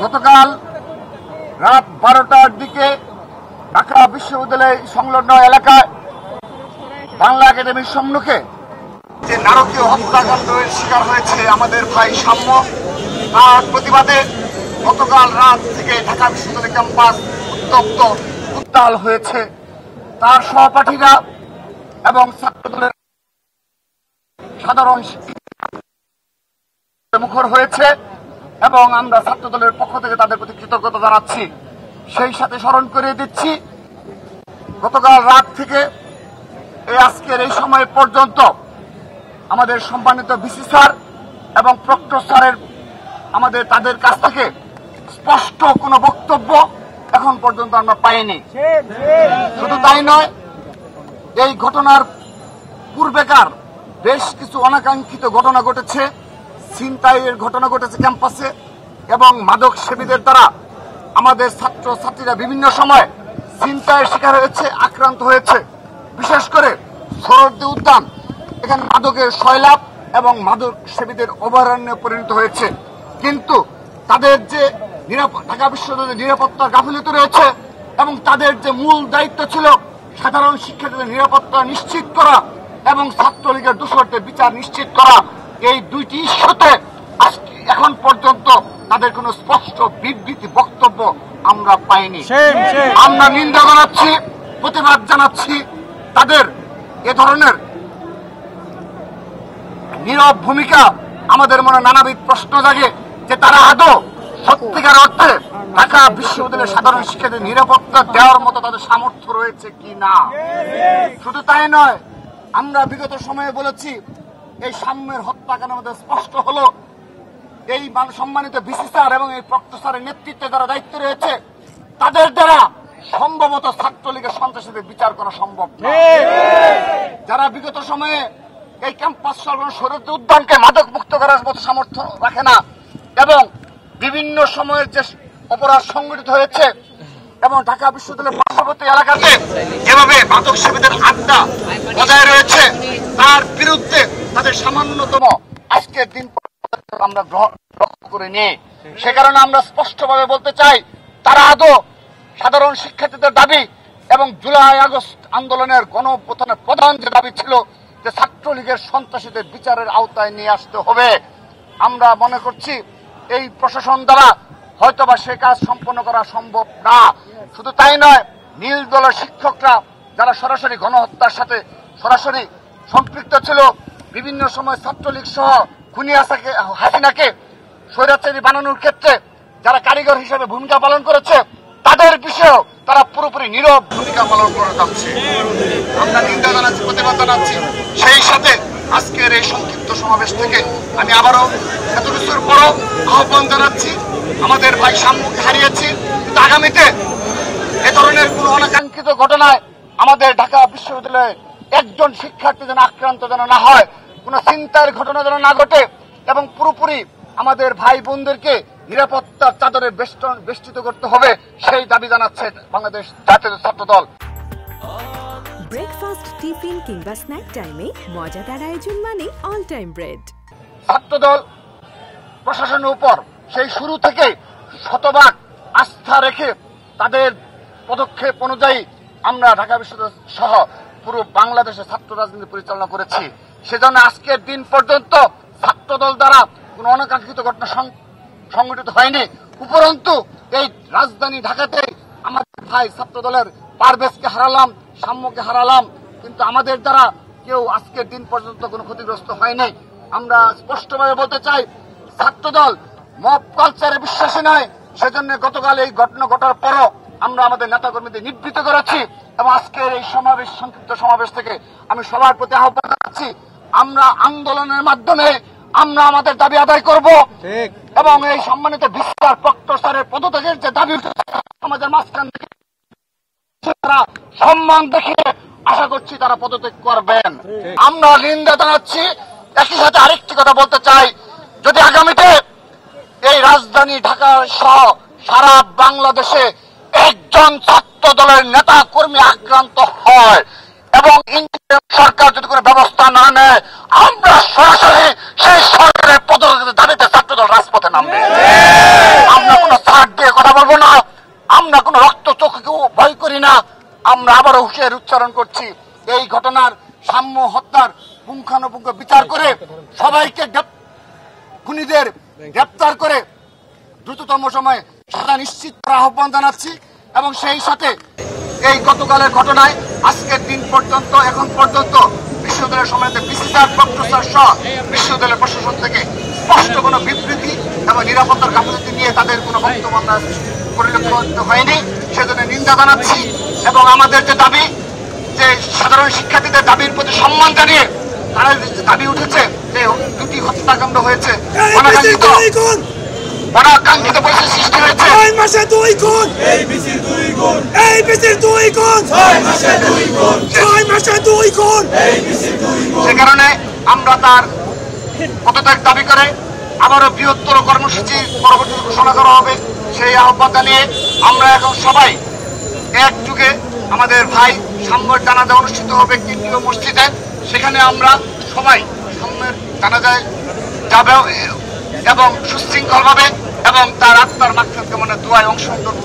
গতকাল রাত 12টার দিকে ঢাকা বিশ্ববিদ্যালয় সংলগ্ন এলাকায় বাংলা একাডেমির সম্মুখে যে নারকীয় হত্যাকাণ্ডের শিকার হয়েছে আমাদের ভাই সাম্য, তার প্রতিবাদে গতকাল রাত থেকে ঢাকা বিশ্ববিদ্যালয় ক্যাম্পাস উত্তপ্ত উত্তাল হয়েছে। তার সহপাঠীরা এবং ছাত্রদলের সাধারণ মুখর হয়েছে এবং আমরা ছাত্রদলের পক্ষ থেকে তাদের প্রতি কৃতজ্ঞতা জানাচ্ছি। সেই সাথে স্মরণ করিয়ে দিচ্ছি, গতকাল রাত থেকে আজকের এই সময় পর্যন্ত আমাদের সম্মানিত ভিসি স্যার এবং প্রক্টর স্যারের তাদের কাছ থেকে স্পষ্ট কোনো বক্তব্য এখন পর্যন্ত আমরা পাইনি। শুধু তাই নয়, এই ঘটনার পূর্বেকার বেশ কিছু অনাকাঙ্ক্ষিত ঘটনা ঘটেছে। ছিনতাইয়ের ঘটনা ঘটেছে ক্যাম্পাসে এবং মাদক সেবীদের দ্বারা আমাদের ছাত্র ছাত্রীরা বিভিন্ন সময় ছিনতাইয়ের শিকার হয়েছে, আক্রান্ত হয়েছে। বিশেষ করে সোহরাওয়ার্দী উদ্যান, এখানে মাদকের সয়লাভ এবং মাদক সেবীদের অভয়ারণ্যে পরিণত হয়েছে। কিন্তু তাদের যে ঢাকা বিশ্ববিদ্যালয়ের নিরাপত্তার গাফিলতি রয়েছে এবং তাদের যে মূল দায়িত্ব ছিল সাধারণ শিক্ষার্থীদের নিরাপত্তা নিশ্চিত করা এবং ছাত্রলীগের দোষরদের বিচার নিশ্চিত করা, এই দুইটি ইস্যুতে এখন পর্যন্ত তাদের কোনো স্পষ্ট বিবৃতি বক্তব্য আমরা পাইনি। আমরা নিন্দা জানাচ্ছি, প্রতিবাদ জানাচ্ছি। তাদের এ ধরনের নীরব ভূমিকা আমাদের মনে নানাবিধ প্রশ্ন জাগে যে তারা আদৌ সত্যিকার অর্থে ঢাকা বিশ্ববিদ্যালয়ের সাধারণ শিক্ষার্থীদের নিরাপত্তা দেওয়ার মতো তাদের সামর্থ্য রয়েছে কি না। শুধু তাই নয়, আমরা বিগত সময়ে বলেছি এই সাম্যের হত্যাকাণ্ড আমাদের স্পষ্ট হলো এই সম্মানিত ভিসি স্যার এবং এই প্রক্টর স্যারের নেতৃত্বে যারা দায়িত্ব রয়েছে তাদের দ্বারা সম্ভবত ছাত্রলীগের সন্ত্রাসীদের বিচার করা সম্ভব না। যারা বিগত সময়ে এই ক্যাম্পাস সোহরাওয়ার্দী উদ্যানকে মাদক মুক্ত করার মতো সামর্থ্য রাখে না এবং বিভিন্ন সময়ের যে অপরাধ সংঘটিত হয়েছে এবং ঢাকা বিশ্ববিদ্যালয়ের পার্শ্ববর্তী এলাকাতে যেভাবে মাদক সেবীদের আড্ডা বজায় রয়েছে তার বিরুদ্ধে তাদের সামান্যতম আজকের দিন আমরা লক্ষ্য করে নিয়ে সে কারণে আমরা স্পষ্টভাবে বলতে চাই, তারা আদৌ সাধারণ শিক্ষার্থীদের দাবি এবং জুলাই আগস্ট আন্দোলনের গণঅভ্যুত্থানের প্রধান যে দাবি ছিল যে ছাত্রলীগের সন্ত্রাসীদের বিচারের আওতায় নিয়ে আসতে হবে, আমরা মনে করছি এই প্রশাসন দ্বারা হয়তোবা সে কাজ সম্পন্ন করা সম্ভব না। শুধু তাই নয়, নীল দলের শিক্ষকরা যারা সরাসরি গণহত্যার সাথে সরাসরি সম্পৃক্ত ছিল, বিভিন্ন সময় ছাত্রলীগ সহ খুনি হাসিনাকে স্বৈরাচারী বানানোর ক্ষেত্রে যারা কারিগর হিসেবে ভূমিকা পালন করেছে তাদের বিষয়েও তারা পুরোপুরি নীরব ভূমিকা পালন করে যাচ্ছে। আমরা নিন্দা জানাচ্ছি, প্রতিবাদ জানাচ্ছি। সেই সাথে আজকের এই সংক্ষিপ্ত সমাবেশ থেকে আমি আবারও এত কিছুর পরও আহ্বান জানাচ্ছি, আমাদের ভাই সাম্যকে হারিয়েছি, কিন্তু আগামীতে এ ধরনের কোন অনাকাঙ্ক্ষিত ঘটনায় আমাদের ঢাকা বিশ্ববিদ্যালয়ে একজন শিক্ষার্থী যেন আক্রান্ত যেন না হয়, কোন ছিনতাইয়ের ঘটনা যেন না ঘটে এবং পুরোপুরি আমাদের ভাই বোনদেরকে নিরাপত্তার চাদরে বেষ্টিত করতে হবে, সেই দাবি জানাচ্ছে বাংলাদেশ জাতীয় ছাত্র দল। ব্রেকফাস্ট, টিফিন কিংবা স্ন্যাক টাইমে মজাদার আয়োজন মানে অল টাইম ব্রেড। ছাত্রদল প্রশাসনের উপর সেই শুরু থেকে শতভাগ আস্থা রেখে তাদের পদক্ষেপ অনুযায়ী আমরা ঢাকা বিশ্ববিদ্যালয় সহ পুরো বাংলাদেশে ছাত্র রাজনীতি পরিচালনা করেছি। সেজন্য আজকের দিন পর্যন্ত ছাত্রদল দ্বারা কোন অনাকাঙ্ক্ষিত ঘটনা সংঘটিত হয়নি। উপরন্তু এই রাজধানী ঢাকাতে আমাদের ভাই ছাত্রদলের পারভেজকে হারালাম, সাম্যকে হারালাম, কিন্তু আমাদের দ্বারা কেউ আজকের দিন পর্যন্ত কোনো ক্ষতিগ্রস্ত হয়নি। আমরা স্পষ্টভাবে বলতে চাই, ছাত্রদল মব কালচারে বিশ্বাসী নয়। সেজন্য গতকাল এই ঘটনা ঘটার পরও আমরা আমাদের নেতাকর্মীদের নিবৃত্ত করেছি এবং আজকের এই সমাবেশ, সংক্ষিপ্ত সমাবেশ থেকে আমি সবার প্রতি আহ্বান জানাচ্ছি, আমরা আন্দোলনের মাধ্যমে আমরা আমাদের দাবি আদায় করব এবং এই সম্মানিত ভিসি প্রক্টর স্যারের পদত্যাগের যে দাবি আমাদের মাঝখান থেকে তারা সম্মান দেখিয়ে আশা করছি তারা পদত্যাগ করবেন। আমরা নিন্দা জানাচ্ছি। একই সাথে আরেকটি কথা বলতে চাই, যদি আগামীতে এই রাজধানী ঢাকা সহ সারা বাংলাদেশে একজন ছাত্র দলের নেতা কর্মী আক্রান্ত হয় এবং সরকার যদি কোনো ব্যবস্থা না নেয়, আমরা সরাসরি সেই সরকারের পদত্যাগের দাবিতে ছাত্রদল রাজপথে নামবে। আমরা কোন রাস্তাঘাট দিয়ে কথা বলবো না, আমরা কোনো রক্ত চোখকেও ভয় করি না। আমরা আবারও হুঁশিয়ারি উচ্চারণ করছি, এই ঘটনার সাম্য হত্যার পুঙ্খানুপুঙ্খ বিচার করে সবাইকে খুনিদের গ্রেপ্তার করে দ্রুততম সময়ে সাজা নিশ্চিত করার আহ্বান জানাচ্ছি। এবং সেই সাথে এই গতকালের ঘটনায় আজকের দিন পর্যন্ত এখন পর্যন্ত বিশ্ববিদ্যালয়ের সম্মানিত ভিসি স্যার, প্রক্টর স্যার সহ বিশ্ববিদ্যালয়ের প্রশাসন থেকে স্পষ্ট কোনো বিবৃতি এবং নিরাপত্তার গাফিলতি নিয়ে তাদের কোনো বক্তব্য আমরা পরিলক্ষিত হয়নি। সেজন্য নিন্দা জানাচ্ছি এবং আমাদের যে দাবি, যে সাধারণ শিক্ষার্থীদের দাবির প্রতি সম্মান জানিয়ে তারা যে দাবি উঠেছে যে দুটি হত্যাকাণ্ড হয়েছে, অনাকাঙ্ক্ষিত পরিস্থিতি সৃষ্টি হয়েছে। 6 মাসে 2 খুন, এই বিসির 2 খুন, এই বিসির 2 খুন, 6 মাসে 2 খুন, 6 মাসে 2 খুন, এই বিসির 2 খুন। সে কারণে আমরা তার পদত্যাগ দাবি করে আবারও বৃহত্তর কর্মসূচি পরবর্তী ঘোষণা করা হবে সেই আহ্বান জানিয়ে আমরা এখন সবাই একযুগে আমাদের ভাই সাম্যের জানাজা অনুষ্ঠিত হবে কেন্দ্রীয় মসজিদে। সেখানে আমরা সবাই সাম্যের জানাজায় যাবে এবং সুশৃঙ্খলভাবে এবং তার আত্মার মাগফিরাত কামনায় দোয়ায় অংশগ্রহণ